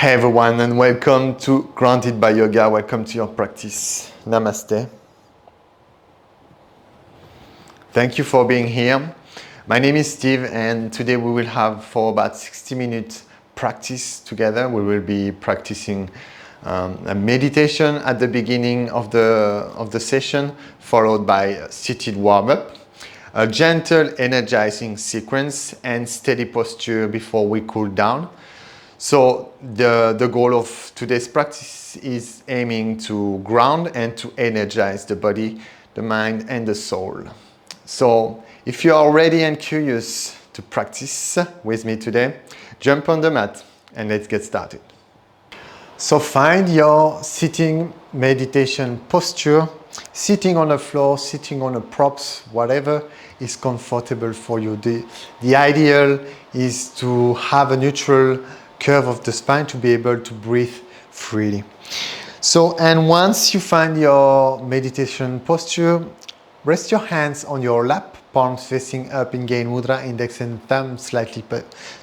Hey everyone, and welcome to Grounded by Yoga. Welcome to your practice. Namaste. Thank you for being here. My name is Steve, and today we will have for about 60 minutes practice together. We will be practicing a meditation at the beginning of the session, followed by a seated warm-up, a gentle energizing sequence, and steady posture before we cool down. So the goal of today's practice is aiming to ground and to energize the body, the mind, and the soul. So if you are ready and curious to practice with me today, jump on the mat and let's get started. So find your sitting meditation posture, sitting on the floor, sitting on the props, whatever is comfortable for you. The ideal is to have a neutral curve of the spine to be able to breathe freely. So, and once you find your meditation posture, rest your hands on your lap, palms facing up in Gain Mudra, index and thumb slightly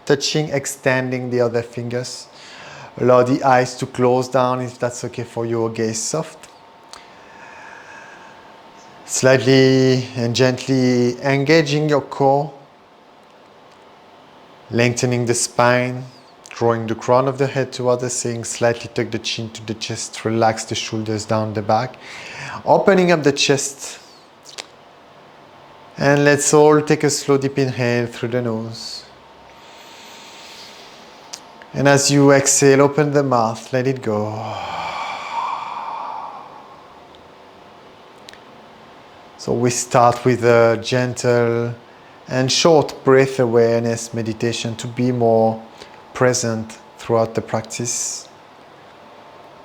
touching, extending the other fingers. Allow the eyes to close down if that's okay for you, or gaze soft. Slightly and gently engaging your core, lengthening the spine, drawing the crown of the head toward the ceiling, slightly tuck the chin to the chest, relax the shoulders down the back, opening up the chest. And let's all take a slow deep inhale through the nose. And as you exhale, open the mouth, let it go. So we start with a gentle and short breath awareness meditation to be more present throughout the practice.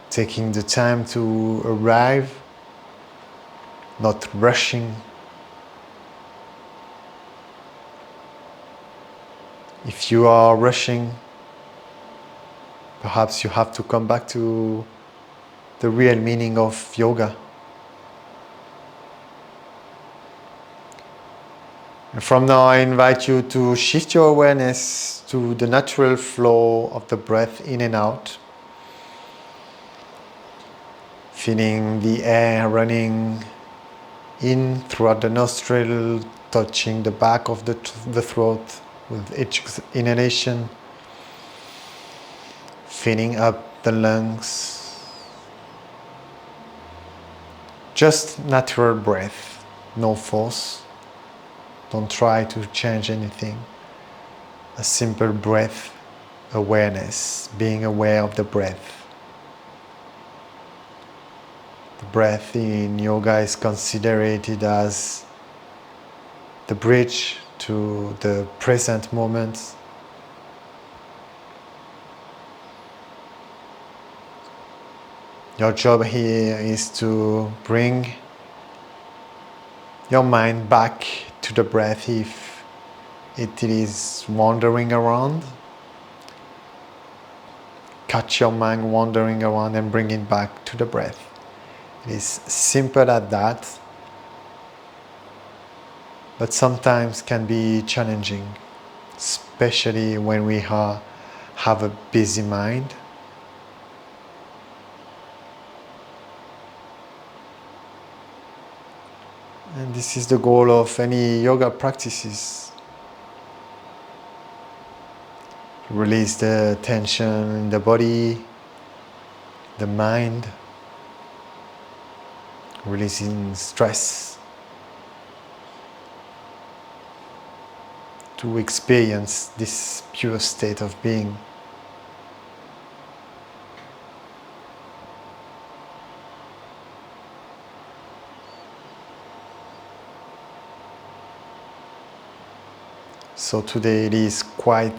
Taking the time to arrive, not rushing. If you are rushing, perhaps you have to come back to the real meaning of yoga. And from now, I invite you to shift your awareness to the natural flow of the breath in and out. Feeling the air running in throughout the nostril, touching the back of the throat with each inhalation. Filling up the lungs. Just natural breath, no force. Don't try to change anything. A simple breath awareness, being aware of the breath. The breath in yoga is considered as the bridge to the present moment. Your job here is to bring your mind back to the breath if it is wandering around. Catch your mind wandering around and bring it back to the breath. It is simple as that, but sometimes can be challenging, especially when we have a busy mind. And this is the goal of any yoga practices. Release the tension in the body, the mind, releasing stress, to experience this pure state of being. So today it is quite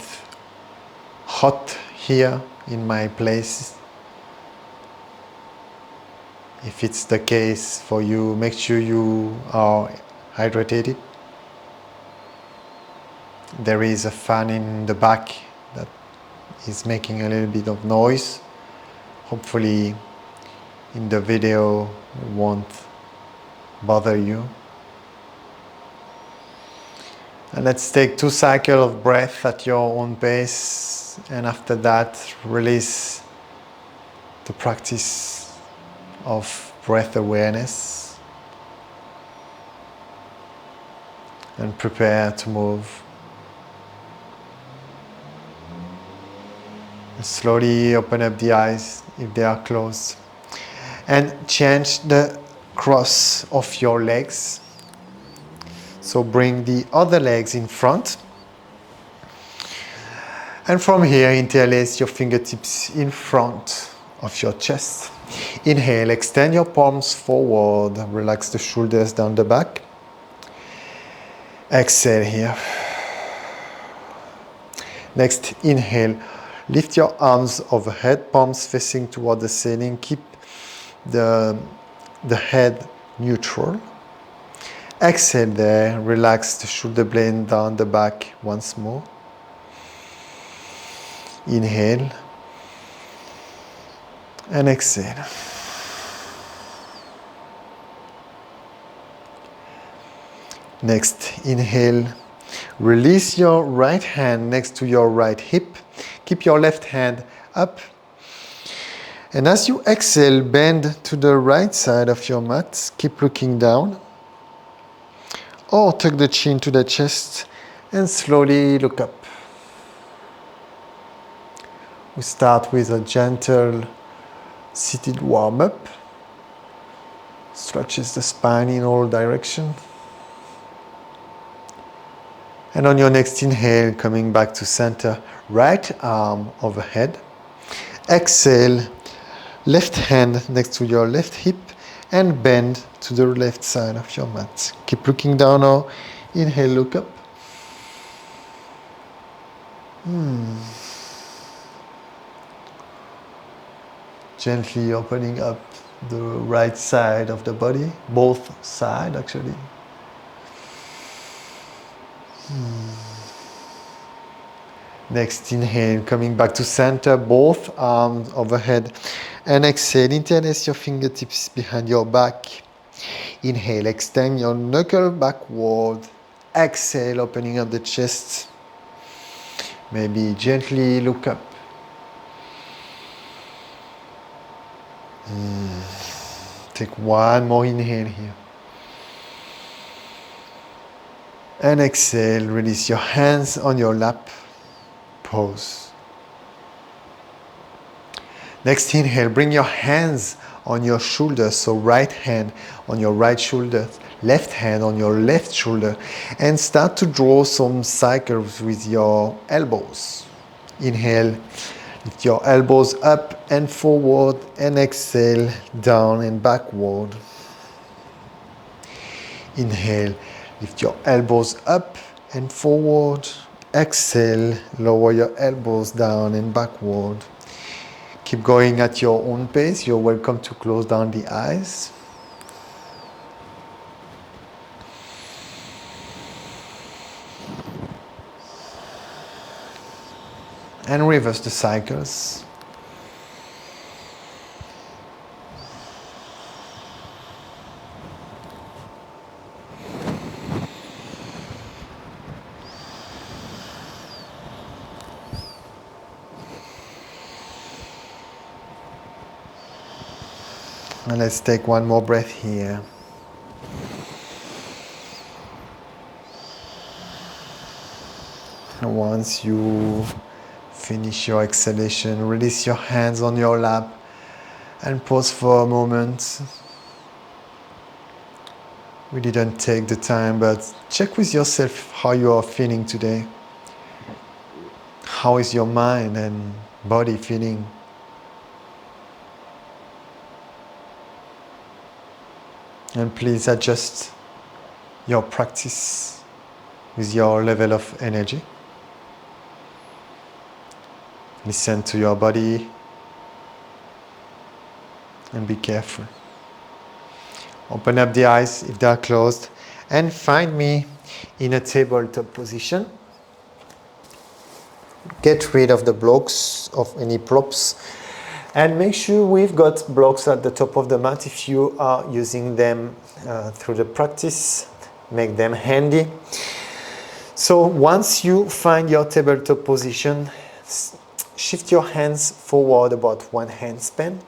hot here in my place. If it's the case for you, make sure you are hydrated. There is a fan in the back that is making a little bit of noise. Hopefully in the video it won't bother you. And let's take 2 cycles of breath at your own pace, and after that release the practice of breath awareness, and prepare to move. And slowly open up the eyes if they are closed, and change the cross of your legs. So bring the other legs in front. And from here, interlace your fingertips in front of your chest. Inhale, extend your palms forward, relax the shoulders down the back. Exhale here. Next, inhale, lift your arms overhead, palms facing toward the ceiling. Keep the head neutral. Exhale there, relax the shoulder blade down the back once more. Inhale and exhale. Next, inhale, release your right hand next to your right hip. Keep your left hand up. And as you exhale, bend to the right side of your mat. Keep looking down. Or tuck the chin to the chest and slowly look up. We start with a gentle seated warm-up. Stretches the spine in all directions. And on your next inhale, coming back to center, right arm overhead. Exhale, left hand next to your left hip and bend to the left side of your mat. Keep looking down now. Inhale, look up. Gently opening up the right side of the body, both sides actually. Next, inhale, coming back to center, both arms overhead. And exhale, interlace your fingertips behind your back. Inhale, extend your knuckle backward. Exhale, opening up the chest. Maybe gently look up. Take one more inhale here. And exhale, release your hands on your lap. Pause. Next inhale, bring your hands on your shoulders. So right hand on your right shoulder, left hand on your left shoulder. And start to draw some cycles with your elbows. Inhale, lift your elbows up and forward. And exhale, down and backward. Inhale, lift your elbows up and forward. Exhale, lower your elbows down and backward. Keep going at your own pace. You're welcome to close down the eyes. And reverse the cycles. And let's take one more breath here. And once you finish your exhalation, release your hands on your lap and pause for a moment. We didn't take the time, but check with yourself how you are feeling today. How is your mind and body feeling? And please adjust your practice with your level of energy. Listen to your body and be careful. Open up the eyes if they are closed and find me in a tabletop position. Get rid of the blocks, of any props. And make sure we've got blocks at the top of the mat if you are using them through the practice. Make them handy. So once you find your tabletop position, shift your hands forward about one handspan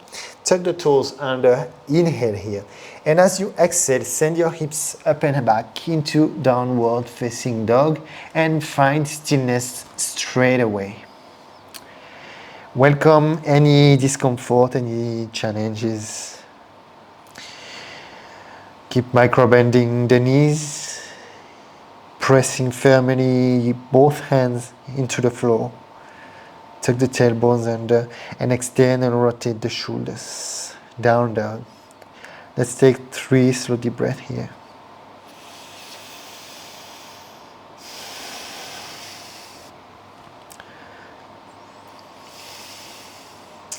Tuck the toes under, inhale here. And as you exhale, send your hips up and back into downward facing dog and find stillness straight away. Welcome any discomfort, any challenges. Keep micro-bending the knees, pressing firmly both hands into the floor. Tuck the tailbones under and extend and rotate the shoulders. Down dog. Let's take 3 slow deep breaths here.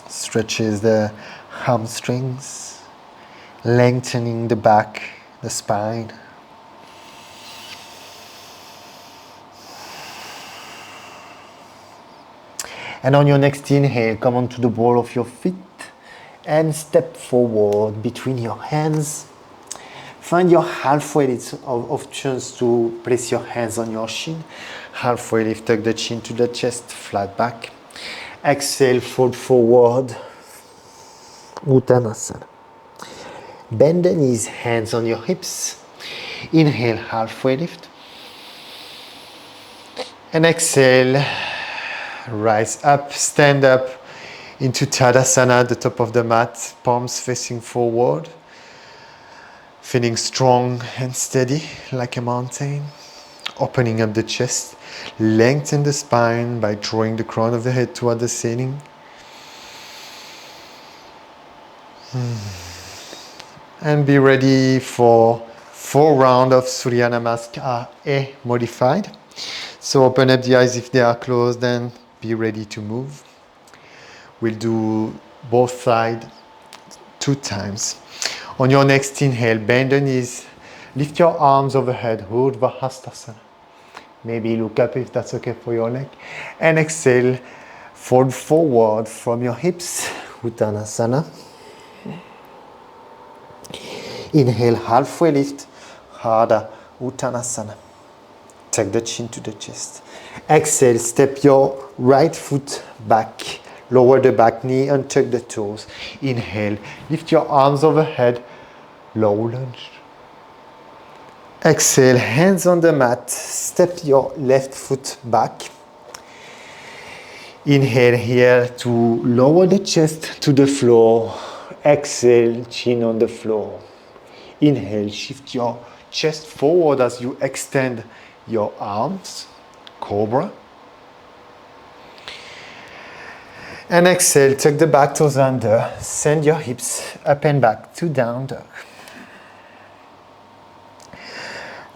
Stretches the hamstrings, lengthening the back, the spine. And on your next inhale, come onto the ball of your feet and step forward between your hands. Find your halfway lift of chance to place your hands on your shin. Halfway lift, tuck the chin to the chest, flat back. Exhale, fold forward, Uttanasana. Bend the knees, hands on your hips. Inhale, halfway lift. And exhale, rise up, stand up into Tadasana at the top of the mat, palms facing forward. Feeling strong and steady like a mountain. Opening up the chest, lengthen the spine by drawing the crown of the head toward the ceiling. And be ready for 4 rounds of Surya Namaskar A modified. So open up the eyes if they are closed and be ready to move. We'll do both sides 2 times. On your next inhale, bend the knees, lift your arms overhead, Urdhva Hastasana. Maybe look up if that's okay for your leg. And exhale, fold forward from your hips, Uttanasana. Inhale, halfway lift, Ardha Uttanasana. Tuck the chin to the chest. Exhale, step your right foot back. Lower the back knee and tuck the toes. Inhale, lift your arms overhead, low lunge. Exhale, hands on the mat, step your left foot back. Inhale here to lower the chest to the floor. Exhale, chin on the floor. Inhale, shift your chest forward as you extend your arms, Cobra. And exhale, tuck the back toes under, send your hips up and back to down dog.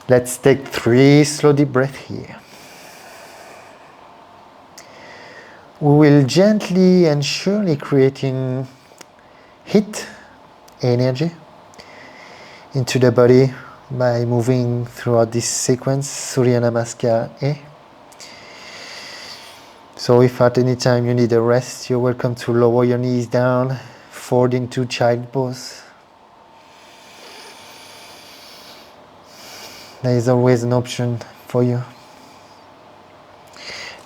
Let's take 3 slow deep breaths here. We will gently and surely creating heat, energy into the body by moving throughout this sequence, Surya Namaskar A. So if at any time you need a rest, you're welcome to lower your knees down, fold into child pose. There is always an option for you.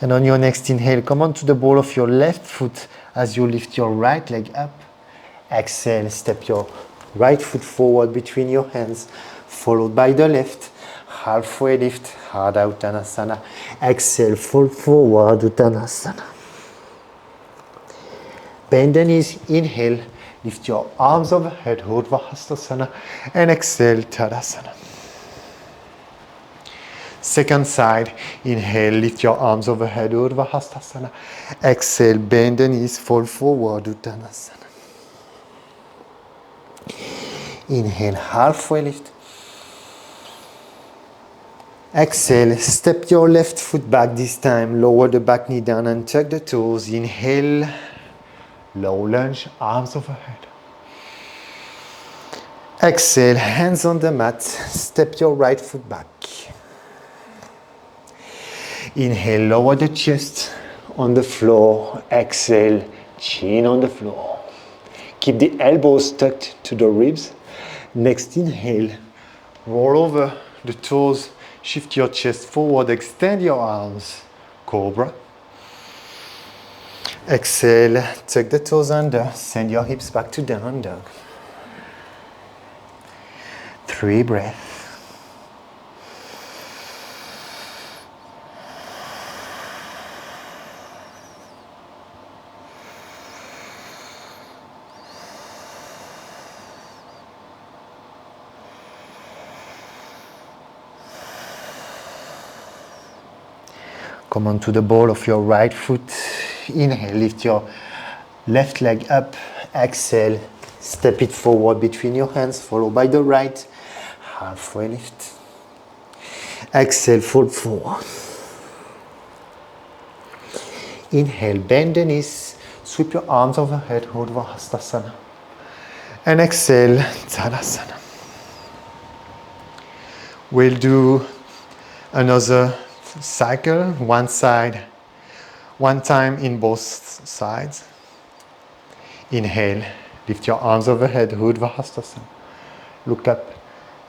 And on your next inhale, come onto the ball of your left foot as you lift your right leg up. Exhale, step your right foot forward between your hands, followed by the left. Halfway lift, Ardha Uttanasana. Exhale, fold forward, Uttanasana. Bend the knees, inhale, lift your arms overhead, Urdhva Hastasana. And exhale, Tadasana. Second side, inhale, lift your arms overhead, Urdhva Hastasana. Exhale, bend the knees, fold forward, Uttanasana. Inhale, halfway lift. Exhale, step your left foot back this time, lower the back knee down and tuck the toes. Inhale, low lunge, arms overhead. Exhale, hands on the mat, step your right foot back. Inhale, lower the chest on the floor. Exhale, chin on the floor. Keep the elbows tucked to the ribs. Next inhale, roll over the toes, shift your chest forward, extend your arms, Cobra. Exhale, tuck the toes under, send your hips back to down dog. 3 breaths. Come onto the ball of your right foot. Inhale, lift your left leg up. Exhale, step it forward between your hands, followed by the right. Halfway lift. Exhale, fold forward. Inhale, bend the knees, sweep your arms overhead, Urdhva Hastasana. And exhale, Tadasana. We'll do another cycle, one side, one time in both sides. Inhale, lift your arms overhead, Urdhva Hastasana. Look up.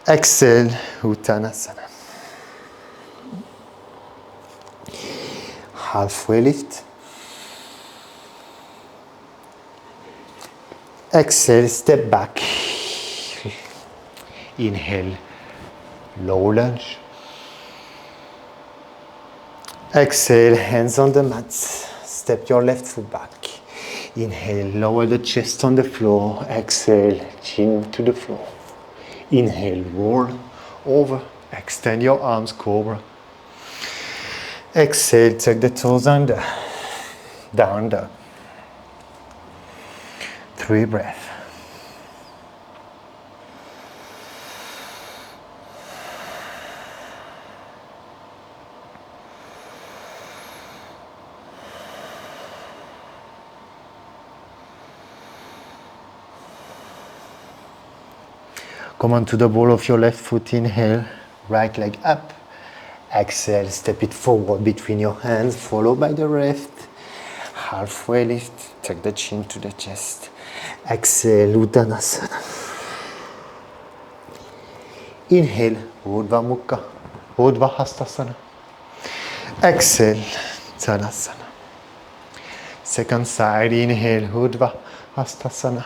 Exhale, Uttanasana. Halfway lift. Exhale, step back. Inhale, low lunge. Exhale, hands on the mat. Step your left foot back. Inhale, lower the chest on the floor. Exhale, chin to the floor. Inhale, roll over. Extend your arms, cobra. Exhale, tuck the toes under. Down dog. 3 breaths. Come onto the ball of your left foot. Inhale, right leg up. Exhale, step it forward between your hands, followed by the left. Halfway lift, tuck the chin to the chest. Exhale, Uttanasana. Inhale, Urdhva Mukha, Urdhva Hastasana. Exhale, Tadasana. Second side, inhale, Urdhva Hastasana.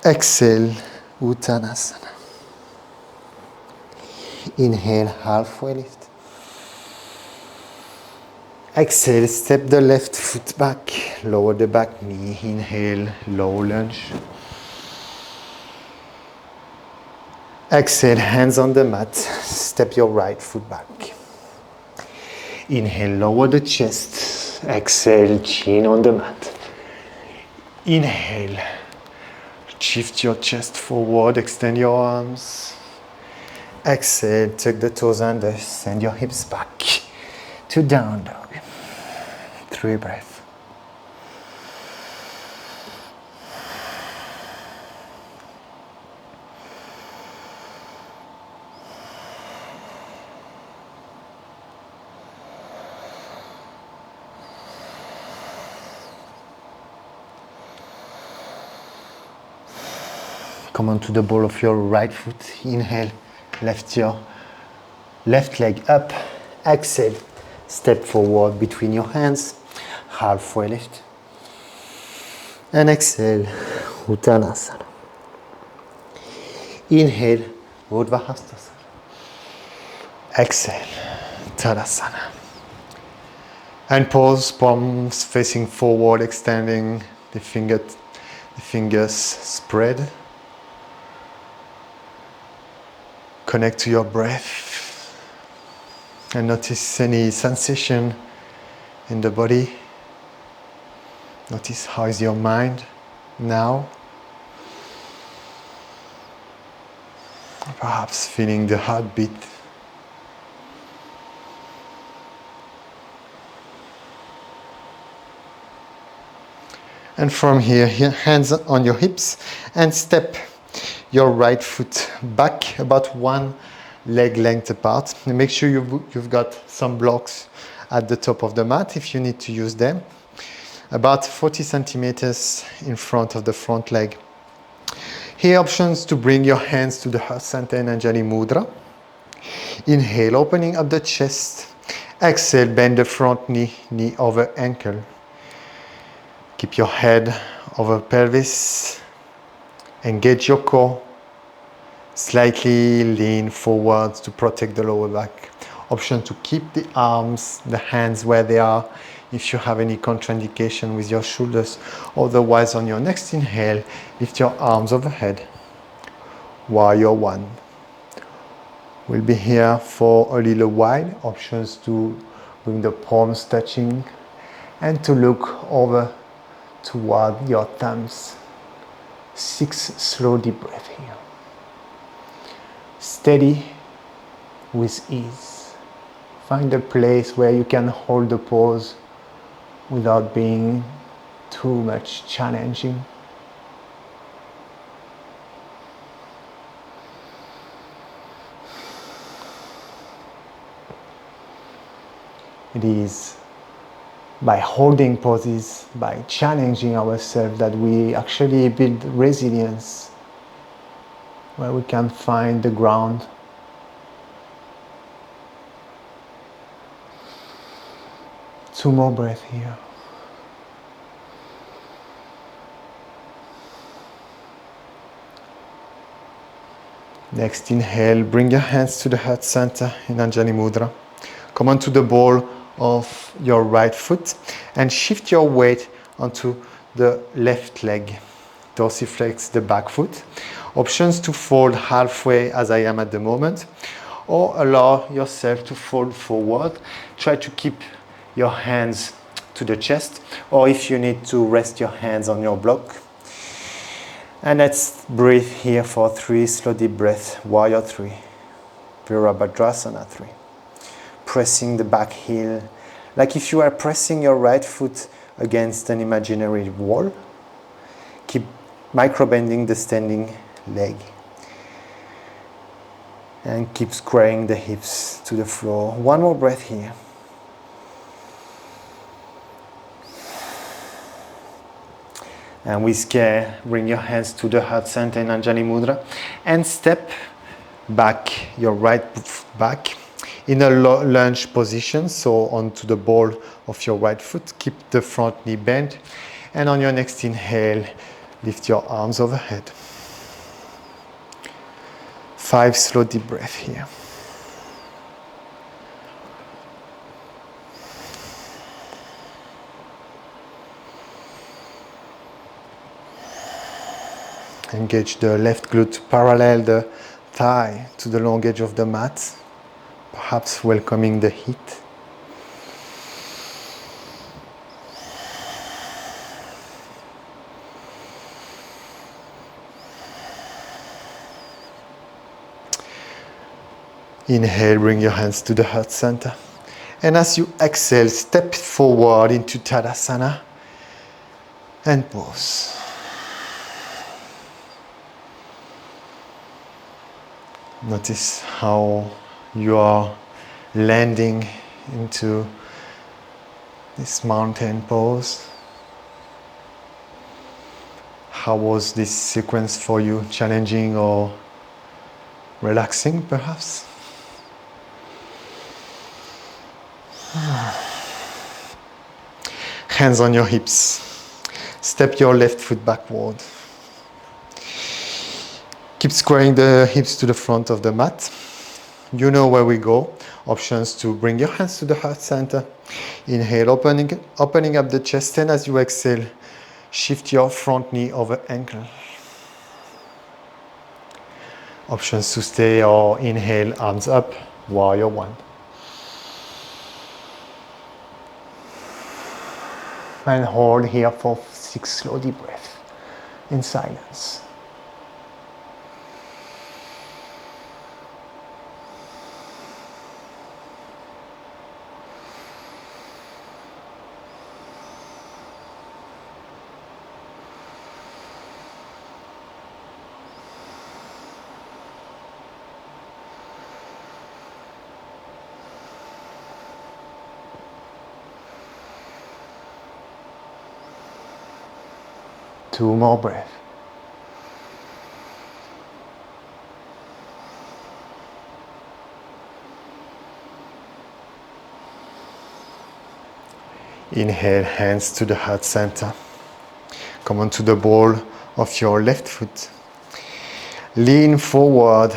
Exhale, Uttanasana. Inhale, halfway lift. Exhale, step the left foot back, lower the back knee. Inhale, low lunge. Exhale, hands on the mat. Step your right foot back. Inhale, lower the chest. Exhale, chin on the mat. Inhale, shift your chest forward, extend your arms. Exhale, tuck the toes under, send your hips back to down dog. 3 breaths. Come onto the ball of your right foot. Inhale, lift your left leg up. Exhale, step forward between your hands. Halfway lift. And exhale, Uttanasana. Inhale, Urdhva Hastasana. Exhale, Tadasana. And pause, palms facing forward, extending the fingers spread. Connect to your breath and notice any sensation in the body. Notice how is your mind now. Perhaps feeling the heartbeat. And from here, hands on your hips and step your right foot back about 1 leg length apart. And make sure you've got some blocks at the top of the mat if you need to use them. About 40 centimeters in front of the front leg. Here, options to bring your hands to the Hasanta and Anjali Mudra. Inhale, opening up the chest. Exhale, bend the front knee, knee over ankle. Keep your head over pelvis. Engage your core. Slightly lean forward to protect the lower back. Option to keep the arms, the hands where they are if you have any contraindication with your shoulders. Otherwise, on your next inhale, lift your arms overhead. Warrior one. We'll be here for a little while. Options to bring the palms touching and to look over toward your thumbs. 6 slow deep breaths here. Steady with ease. Find a place where you can hold the pose without being too much challenging. It is by holding poses, by challenging ourselves, that we actually build resilience, where we can find the ground. Two more breaths here. Next inhale, bring your hands to the heart center in Anjali Mudra. Come onto the ball of your right foot and shift your weight onto the left leg. Dorsiflex the back foot. Options to fold halfway as I am at the moment, or allow yourself to fold forward. Try to keep your hands to the chest, or if you need to, rest your hands on your block. And let's breathe here for 3 slow deep breaths. Warrior 3. Virabhadrasana 3. Pressing the back heel, like if you are pressing your right foot against an imaginary wall. Keep micro-bending the standing leg. And keep squaring the hips to the floor. One more breath here. And with care, bring your hands to the heart center in Anjali Mudra and step back your right foot back in a lunge position, so onto the ball of your right foot. Keep the front knee bent, and on your next inhale, lift your arms overhead. 5 slow deep breaths here. Engage the left glute to parallel the thigh to the long edge of the mat, perhaps welcoming the heat. Inhale, bring your hands to the heart center. And as you exhale, step forward into Tadasana and pause. Notice how you are landing into this mountain pose. How was this sequence for you? Challenging or relaxing, perhaps? Hands on your hips. Step your left foot backward. Keep squaring the hips to the front of the mat. You know where we go. Options to bring your hands to the heart center. Inhale, opening up the chest, and as you exhale, shift your front knee over ankle. Options to stay or inhale, arms up, warrior one. And hold here for 6 slow deep breaths in silence. Two more breaths. Inhale, hands to the heart center. Come onto the ball of your left foot. Lean forward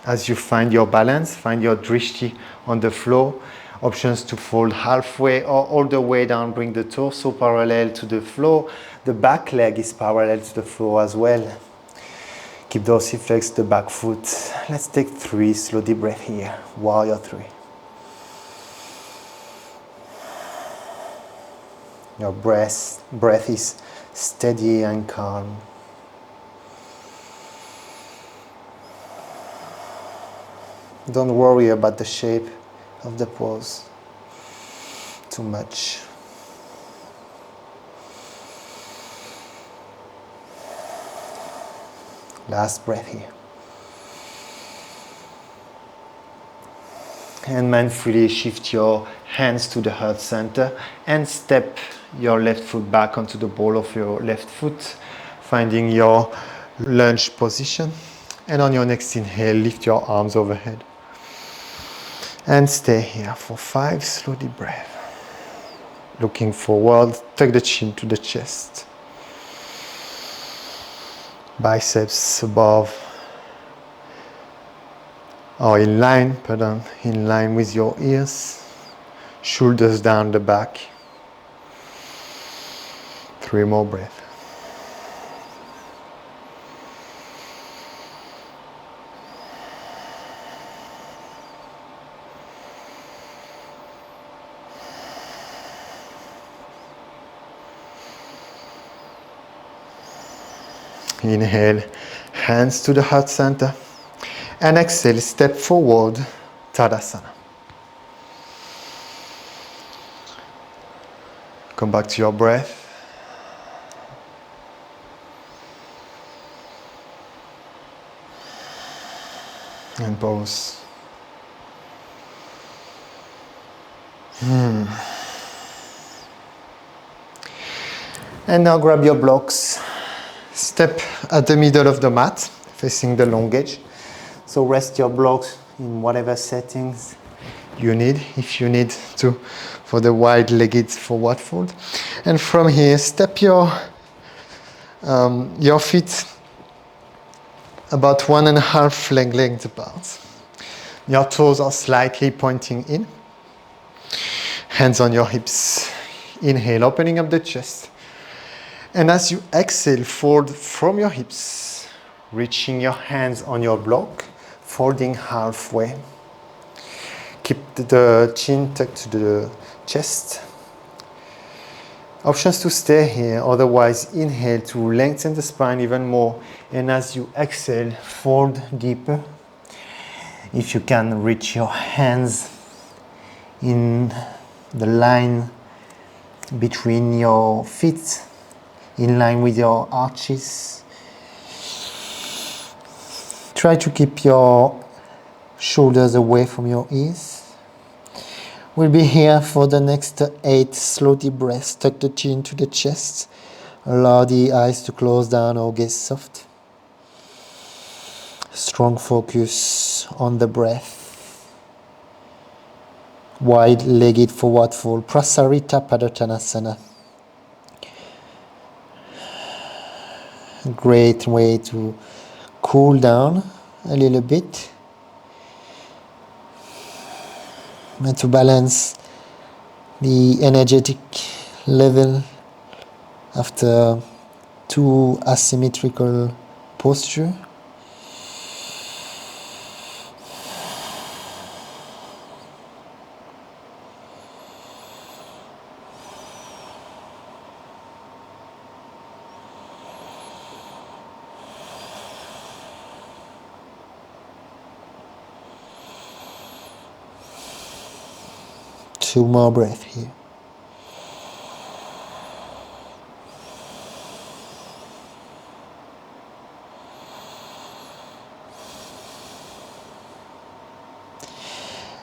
as you find your balance, find your drishti on the floor. Options to fold halfway or all the way down, bring the torso parallel to the floor. The back leg is parallel to the floor as well. Keep dorsiflex the back foot. Let's take 3 slow deep breath here. Warrior 3. Your breath is steady and calm. Don't worry about the shape of the pose too much. Last breath here. And mindfully shift your hands to the heart center and step your left foot back onto the ball of your left foot, finding your lunge position. And on your next inhale, lift your arms overhead. And stay here for 5 slow deep breaths. Looking forward, tuck the chin to the chest. Biceps above, or in line with your ears. Shoulders down the back. 3 more breaths. Inhale, hands to the heart center. And exhale, step forward, Tadasana. Come back to your breath. And pause. And now grab your blocks. Step at the middle of the mat, facing the long edge. So rest your blocks in whatever settings you need, if you need to, for the wide-legged forward fold. And from here, step your feet about 1.5 leg lengths apart. Your toes are slightly pointing in. Hands on your hips. Inhale, opening up the chest. And as you exhale, fold from your hips, reaching your hands on your block, folding halfway. Keep the chin tucked to the chest. Options to stay here, otherwise inhale to lengthen the spine even more. And as you exhale, fold deeper. If you can, reach your hands in the line between your feet, in line with your arches. Try to keep your shoulders away from your ears. We'll be here for the next 8 slow deep breaths. Tuck the chin to the chest. Allow the eyes to close down or gaze soft. Strong focus on the breath. Wide-legged forward fold. Prasarita Padottanasana. Great way to cool down a little bit and to balance the energetic level after 2 asymmetrical posture. Two more breaths here.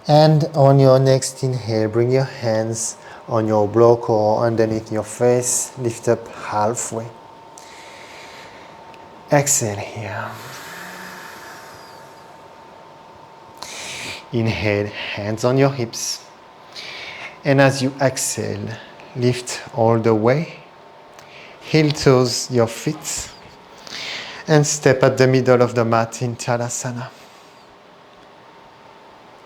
And on your next inhale, bring your hands on your block or underneath your face. Lift up halfway. Exhale here. Inhale, hands on your hips. And as you exhale, lift all the way. Heel toes your feet and step at the middle of the mat in Tadasana.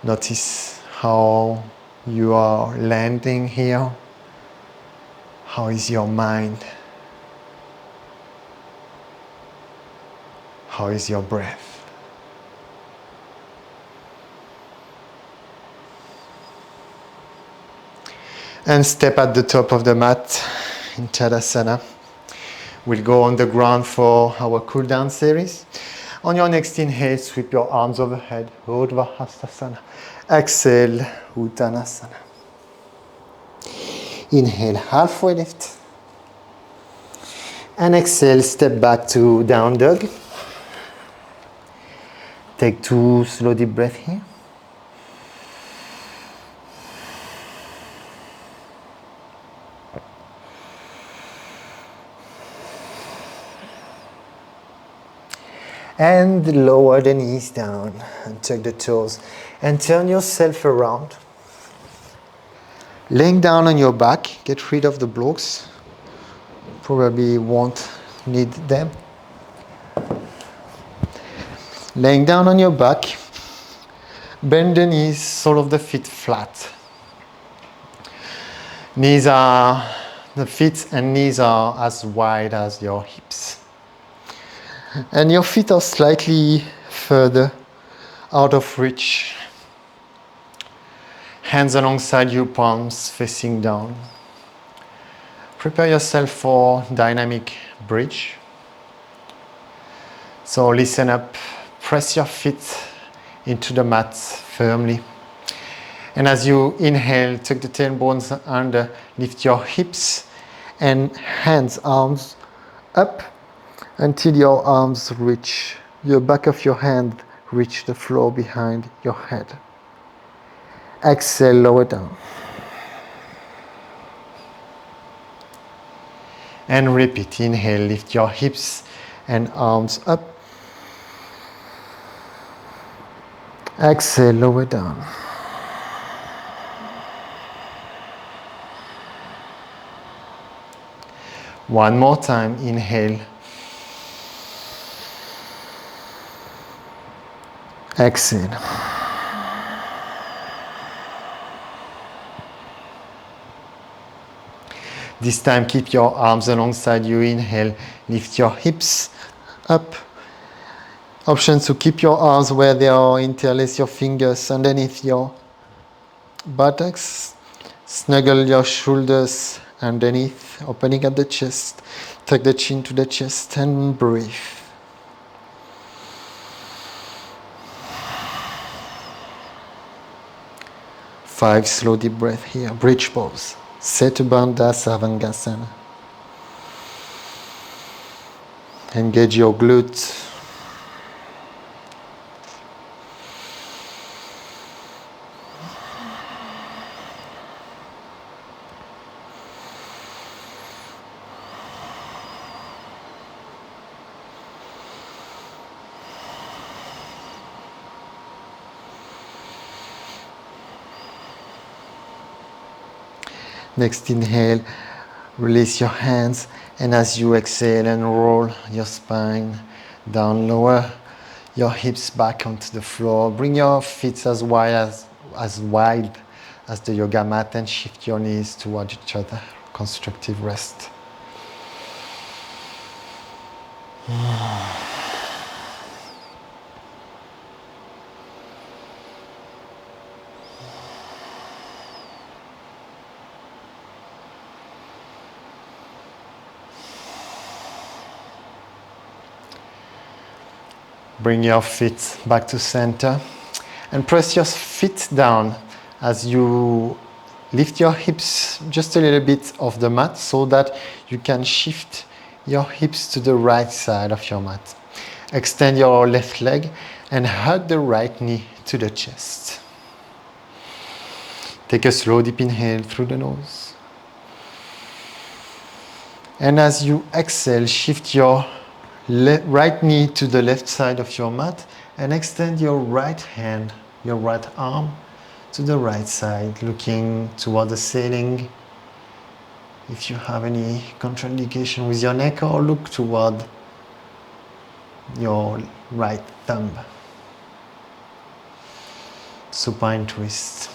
Notice how you are landing here. How is your mind? How is your breath? And step at the top of the mat in Tadasana. We'll go on the ground for our cool down series. On your next inhale, sweep your arms overhead, Urdhva Hastasana. Exhale, Uttanasana. Inhale, halfway lift. And exhale, step back to down dog. Take 2 slow deep breaths here. And lower the knees down and tuck the toes and turn yourself around. Laying down on your back, get rid of the blocks. Probably won't need them. Laying down on your back, bend the knees, sole of the feet flat. The feet and knees are as wide as your hips. And your feet are slightly further out of reach. Hands alongside you, palms facing down. Prepare yourself for dynamic bridge. So listen up, press your feet into the mat firmly. And as you inhale, tuck the tailbones under, lift your hips and hands, arms up until your arms reach, your back of your hand reach the floor behind your head. Exhale, lower down. And repeat, inhale, lift your hips and arms up. Exhale, lower down. One more time, inhale. Exhale. This time keep your arms alongside you. Inhale, lift your hips up. Option to keep your arms where they are. Interlace your fingers underneath your buttocks. Snuggle your shoulders underneath, opening up the chest. Tuck the chin to the chest and breathe. Five slow deep breath here. Bridge pose. Setu Bandha Savangasana. Engage your glutes. Next inhale, release your hands, and as you exhale and roll your spine down, lower your hips back onto the floor. Bring your feet as wide as the yoga mat and shift your knees towards each other. Constructive rest. Bring your feet back to center and press your feet down as you lift your hips just a little bit off the mat so that you can shift your hips to the right side of your mat. Extend your left leg and hug the right knee to the chest. Take a slow deep inhale through the nose. And as you exhale, shift your right knee to the left side of your mat and extend your right hand, your right arm to the right side, looking toward the ceiling. If you have any contraindication with your neck, or look toward your right thumb. Supine twist.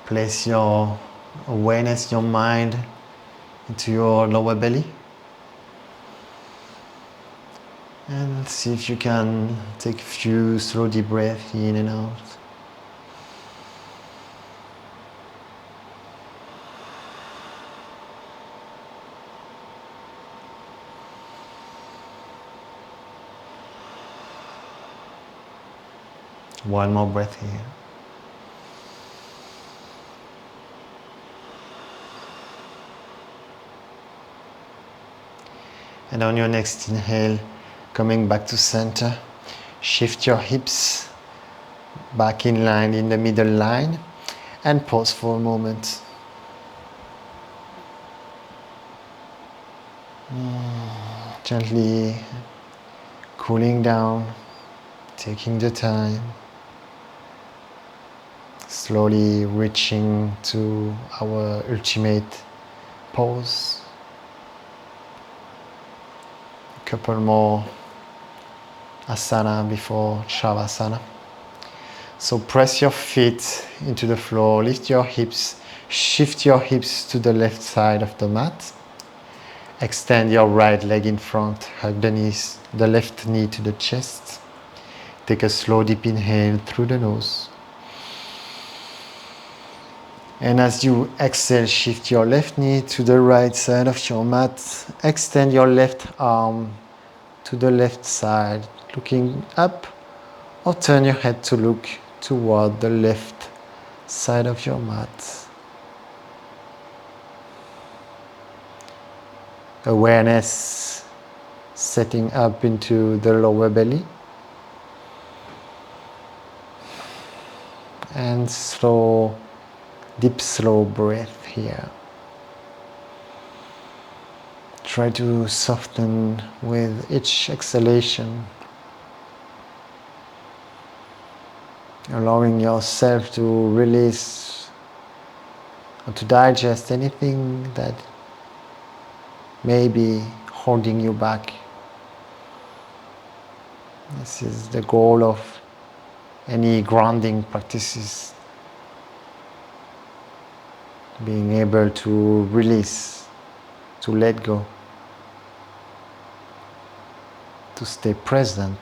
Place your awareness, your mind into your lower belly. And see if you can take a few slow deep breaths in and out. One more breath here. And on your next inhale, coming back to center, shift your hips back in line, in the middle line, and pause for a moment. Gently cooling down, taking the time, slowly reaching to our ultimate pose. A couple more asana before Shavasana. So press your feet into the floor, lift your hips, shift your hips to the left side of the mat. Extend your right leg in front, hug the knees, the left knee to the chest. Take a slow deep inhale through the nose. And as you exhale, shift your left knee to the right side of your mat. Extend your left arm to the left side, looking up, or turn your head to look toward the left side of your mat. Awareness setting up into the lower belly. And slow, deep, slow breath here. Try to soften with each exhalation, allowing yourself to release or to digest anything that may be holding you back. This is the goal of any grounding practices. Being able to release, to let go, to stay present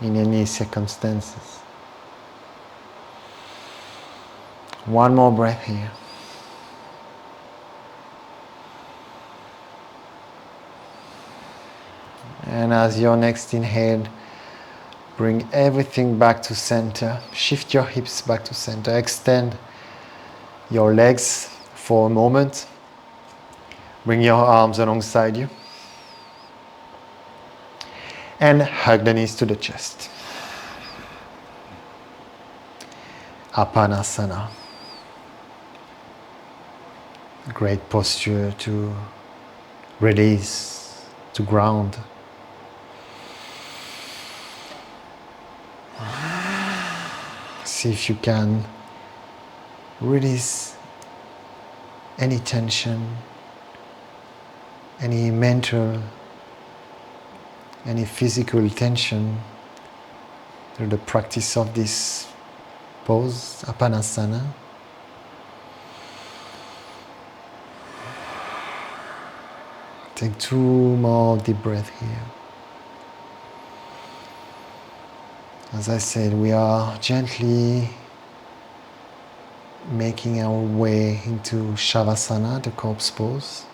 in any circumstances. One more breath here. And as your next inhale, bring everything back to center. Shift your hips back to center. Extend your legs for a moment. Bring your arms alongside you. And hug the knees to the chest. Apanasana. Great posture to release, to ground. See if you can release any tension, any mental, any physical tension through the practice of this pose, Apanasana. Take 2 more deep breaths here. As I said, we are gently making our way into Shavasana, the corpse pose.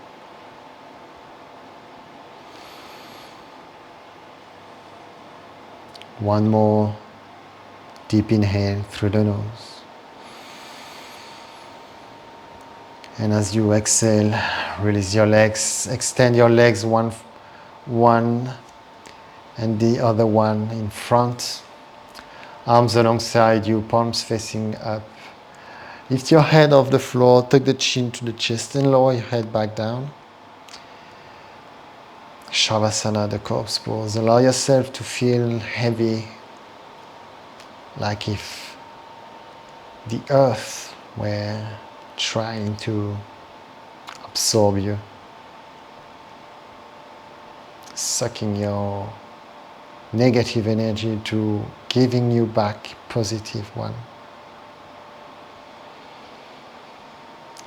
One more deep inhale through the nose. And as you exhale, release your legs, extend your legs one and the other one in front. Arms alongside you, palms facing up. Lift your head off the floor, tuck the chin to the chest and lower your head back down. Shavasana, the corpse pose. Allow yourself to feel heavy, like if the earth were trying to absorb you, sucking your negative energy to giving you back positive one.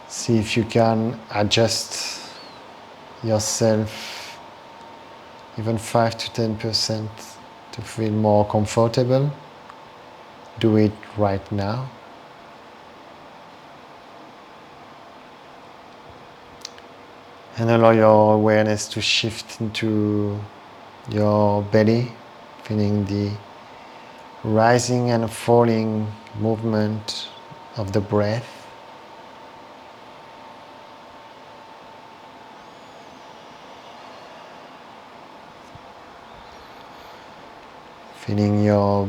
See if you can adjust yourself even 5 to 10% to feel more comfortable. Do it right now. And allow your awareness to shift into your belly, feeling the rising and falling movement of the breath. Feeling your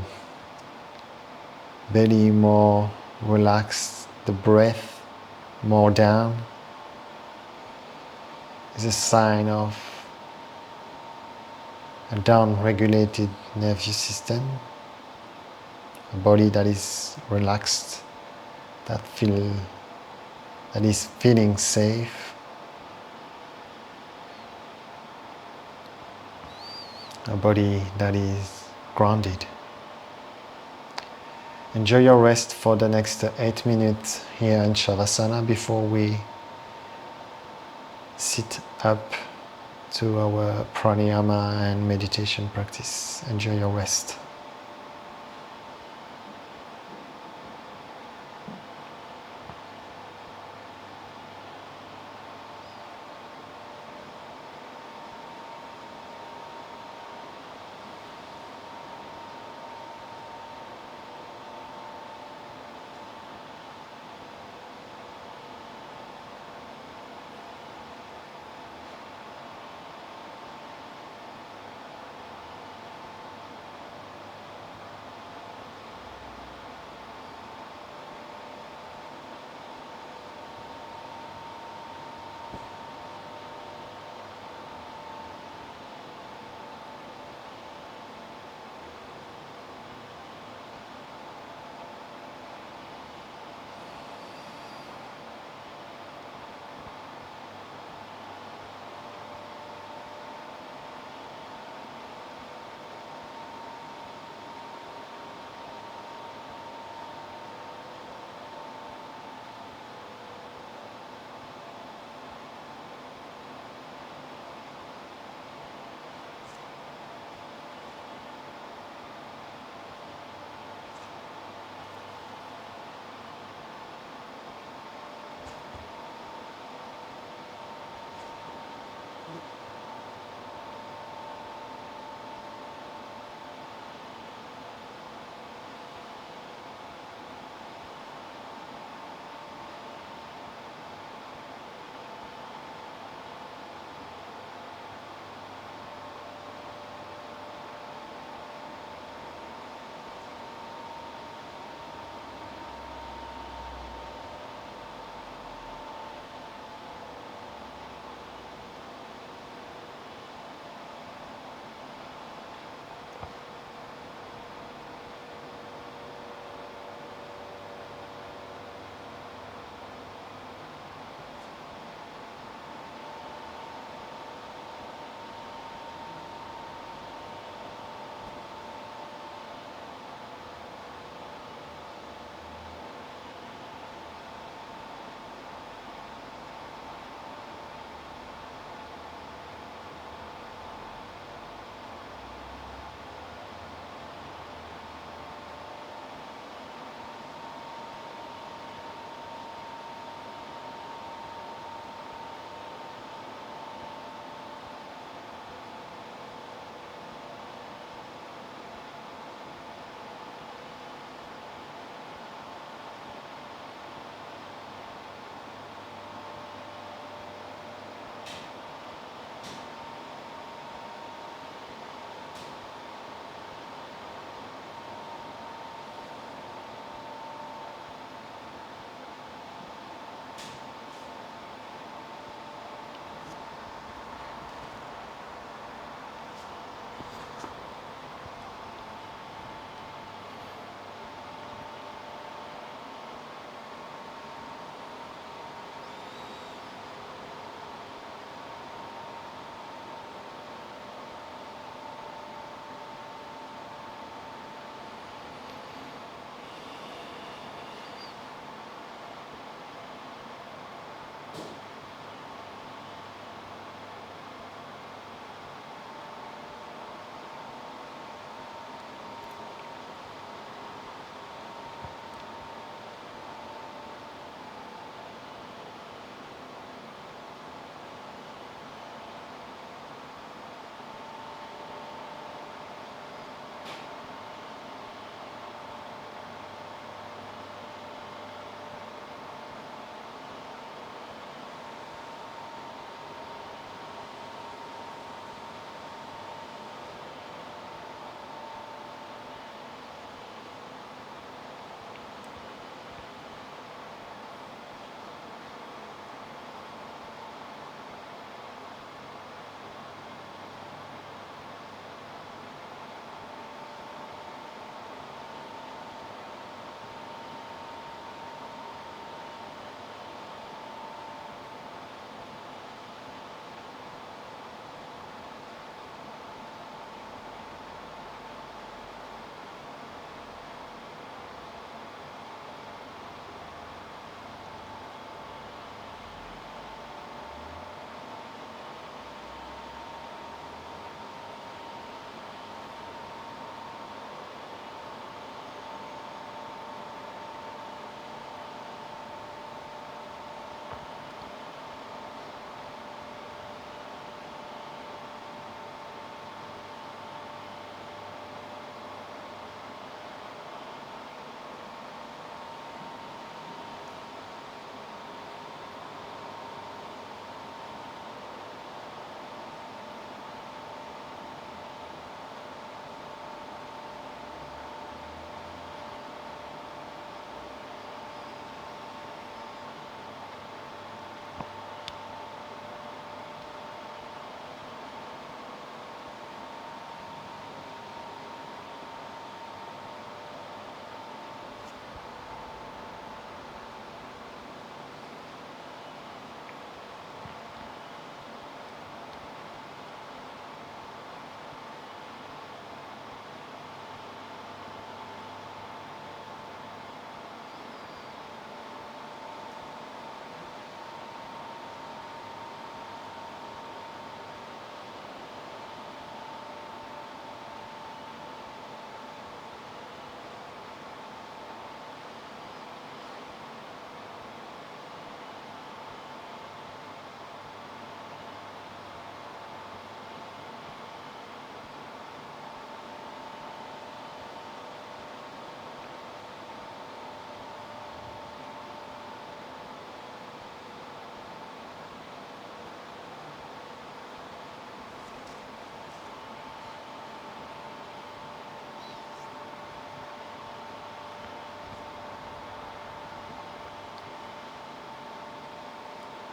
belly more relaxed, the breath more down is a sign of a down-regulated nervous system, a body that is relaxed, that is feeling safe, a body that is grounded. Enjoy your rest for the next 8 minutes here in Shavasana before we sit up to our pranayama and meditation practice. Enjoy your rest.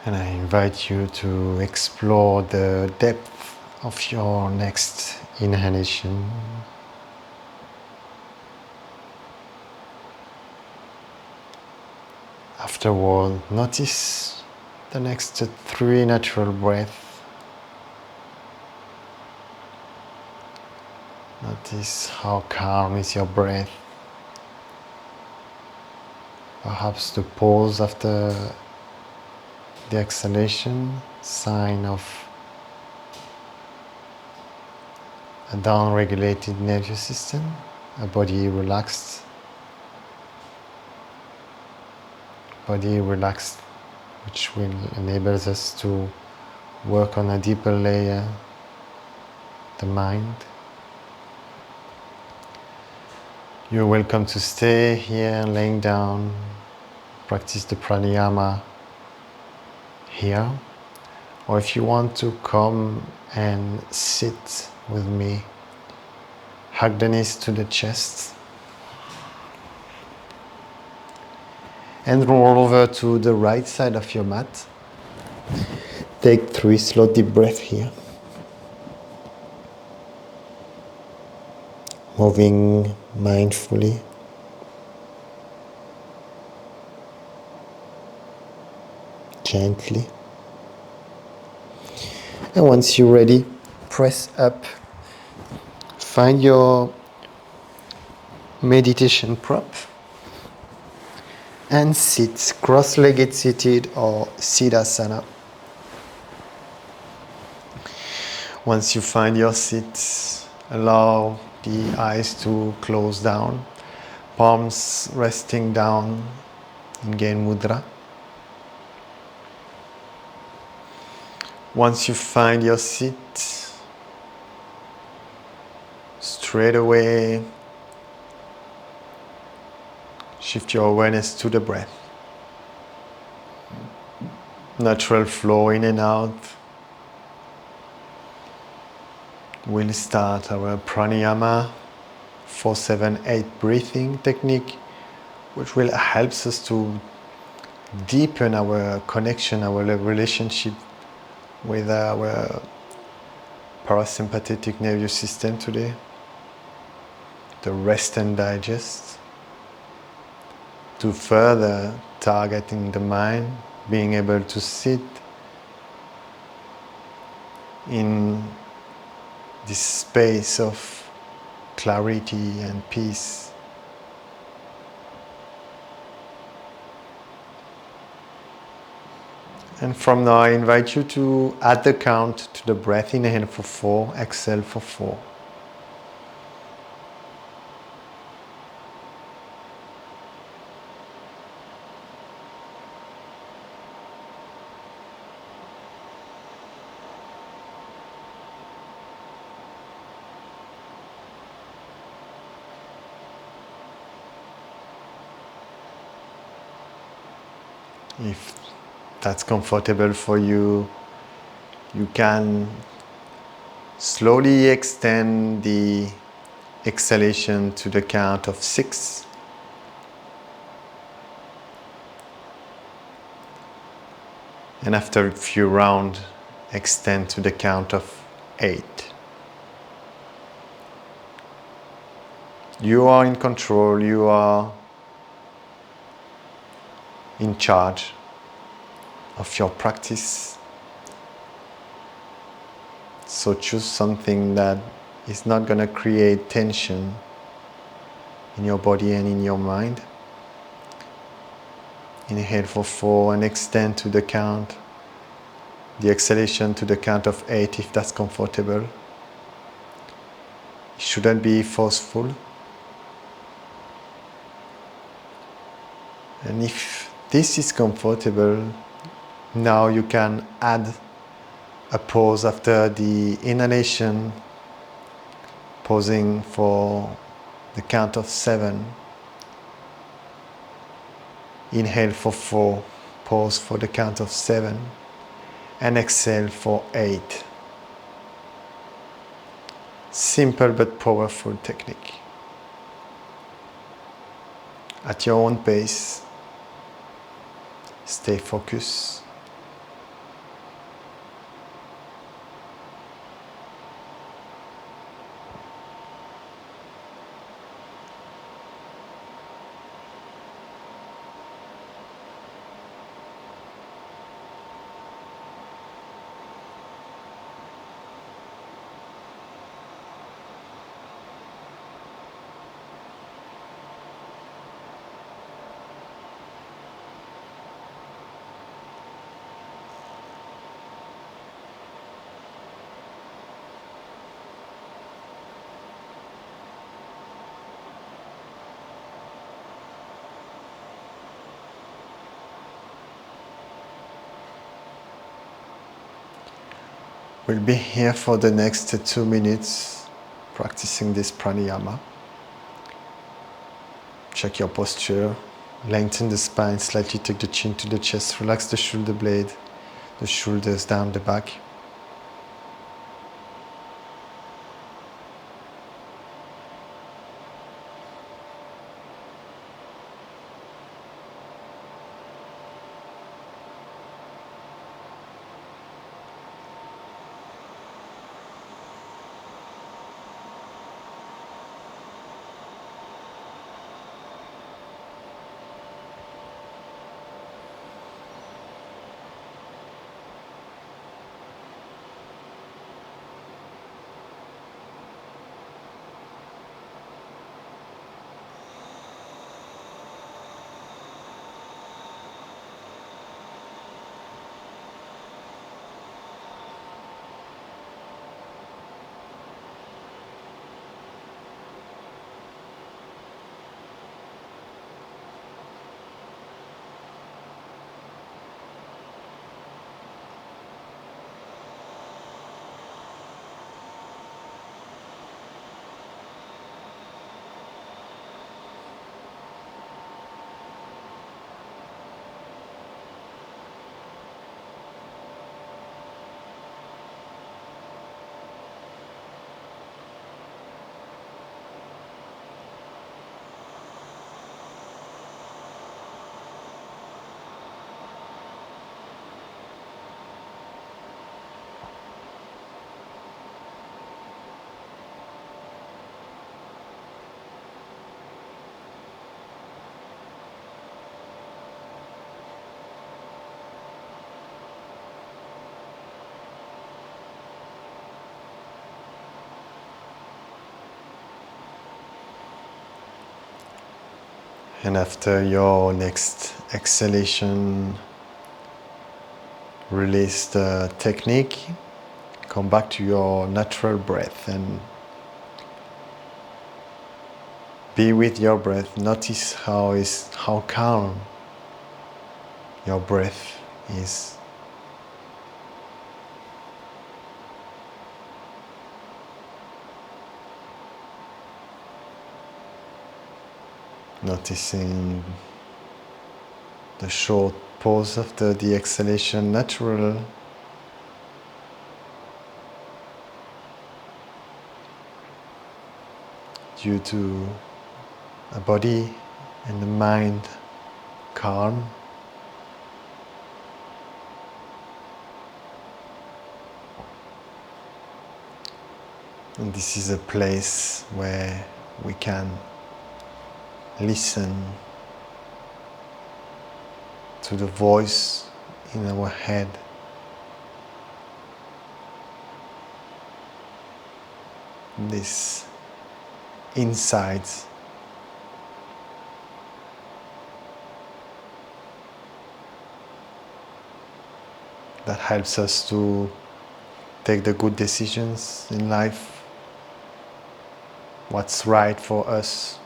And I invite you to explore the depth of your next inhalation. Afterward, notice the next 3 natural breaths. Notice how calm is your breath. Perhaps the pause after the exhalation, sign of a down-regulated nervous system, a body relaxed, which will enable us to work on a deeper layer, the mind. You're welcome to stay here, laying down, practice the pranayama here, or if you want to come and sit with me, hug the knees to the chest and roll over to the right side of your mat. Take 3 slow deep breaths here, moving mindfully. Gently. And once you're ready, press up. Find your meditation prop and sit, cross-legged seated or siddhasana. Once you find your seat, allow the eyes to close down, palms resting down in Gain Mudra. Once you find your seat, straight away shift your awareness to the breath. Natural flow in and out. We'll start our pranayama 4-7-8 breathing technique, which will help us to deepen our connection, our relationship with our parasympathetic nervous system today, the rest and digest, to further targeting the mind, being able to sit in this space of clarity and peace. And from now I invite you to add the count to the breath. Inhale for 4, exhale for 4. If that's comfortable for you, you can slowly extend the exhalation to the count of 6. And after a few rounds, extend to the count of 8. You are in control, you are in charge of your practice. So choose something that is not going to create tension in your body and in your mind. Inhale for 4 and extend to the count. The exhalation to the count of 8 if that's comfortable. It shouldn't be forceful. And if this is comfortable, now you can add a pause after the inhalation, pausing for the count of 7. Inhale for 4, pause for the count of 7, and exhale for 8. Simple but powerful technique. At your own pace, stay focused. We'll be here for the next 2 minutes practicing this pranayama. Check your posture, lengthen the spine, slightly take the chin to the chest, relax the shoulder blade, the shoulders down the back. And after your next exhalation, release the technique, come back to your natural breath and be with your breath. Notice how calm your breath is. Noticing the short pause after the exhalation, natural. Due to a body and the mind calm. And this is a place where we can listen to the voice in our head. This insight that helps us to take the good decisions in life, what's right for us.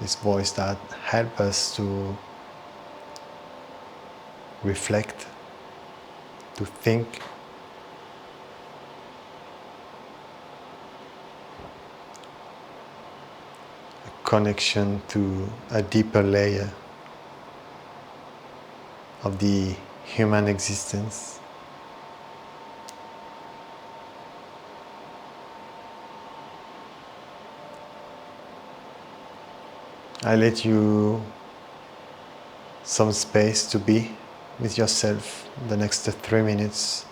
This voice that helps us to reflect, to think, a connection to a deeper layer of the human existence. I let you some space to be with yourself the next 3 minutes.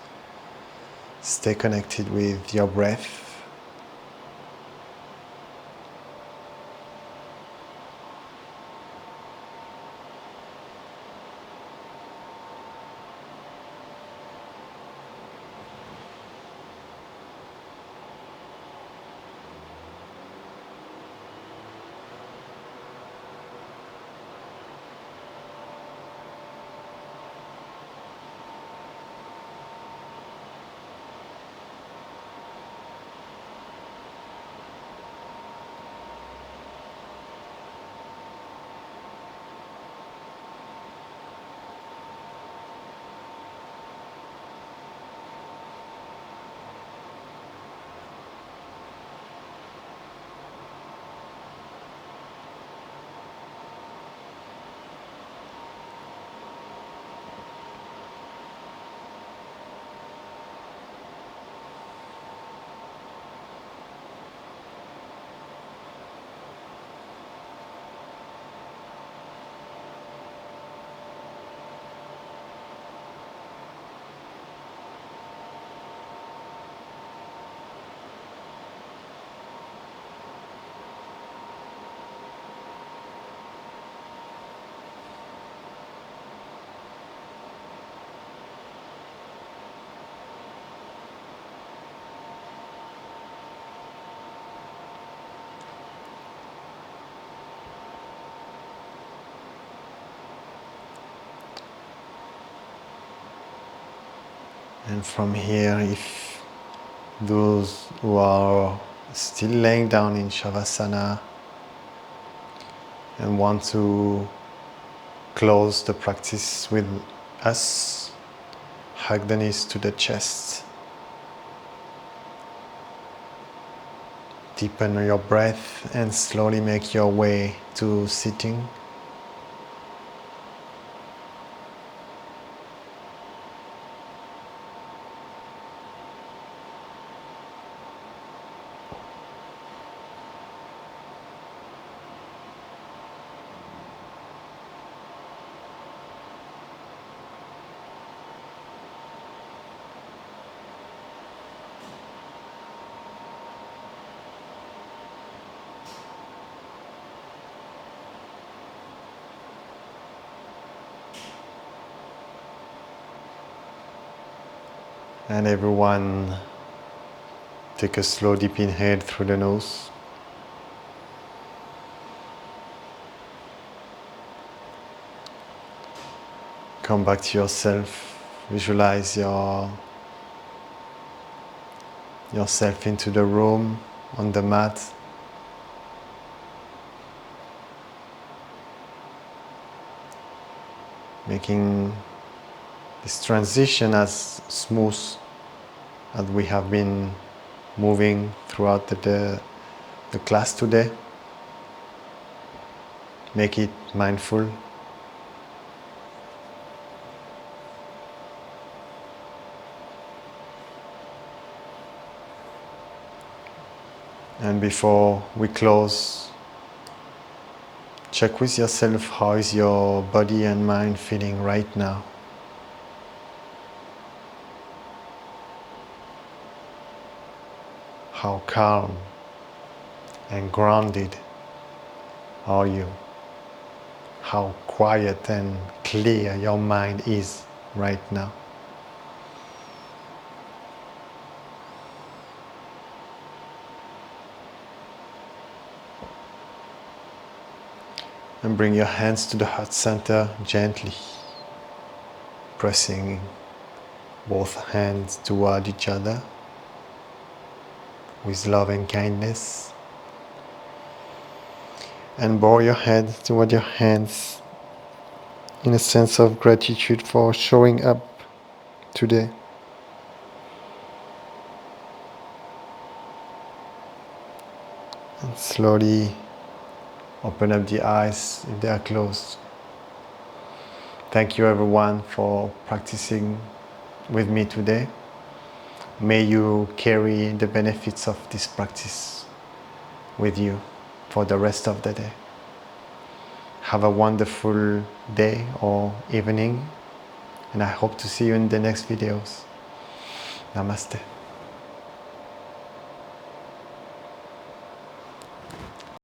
Stay connected with your breath. And from here, if those who are still laying down in Shavasana and want to close the practice with us, hug the knees to the chest. Deepen your breath and slowly make your way to sitting. And everyone, take a slow deep inhale through the nose. Come back to yourself. Visualize yourself into the room, on the mat. Making this transition as smooth as we have been moving throughout the class today. Make it mindful. And before we close, check with yourself, how is your body and mind feeling right now? How calm and grounded are you? How quiet and clear your mind is right now? And bring your hands to the heart center gently, pressing both hands toward each other with love and kindness. And bow your head toward your hands in a sense of gratitude for showing up today. And slowly open up the eyes if they are closed. Thank you everyone for practicing with me today. May you carry the benefits of this practice with you for the rest of the day. Have a wonderful day or evening, and I hope to see you in the next videos. Namaste.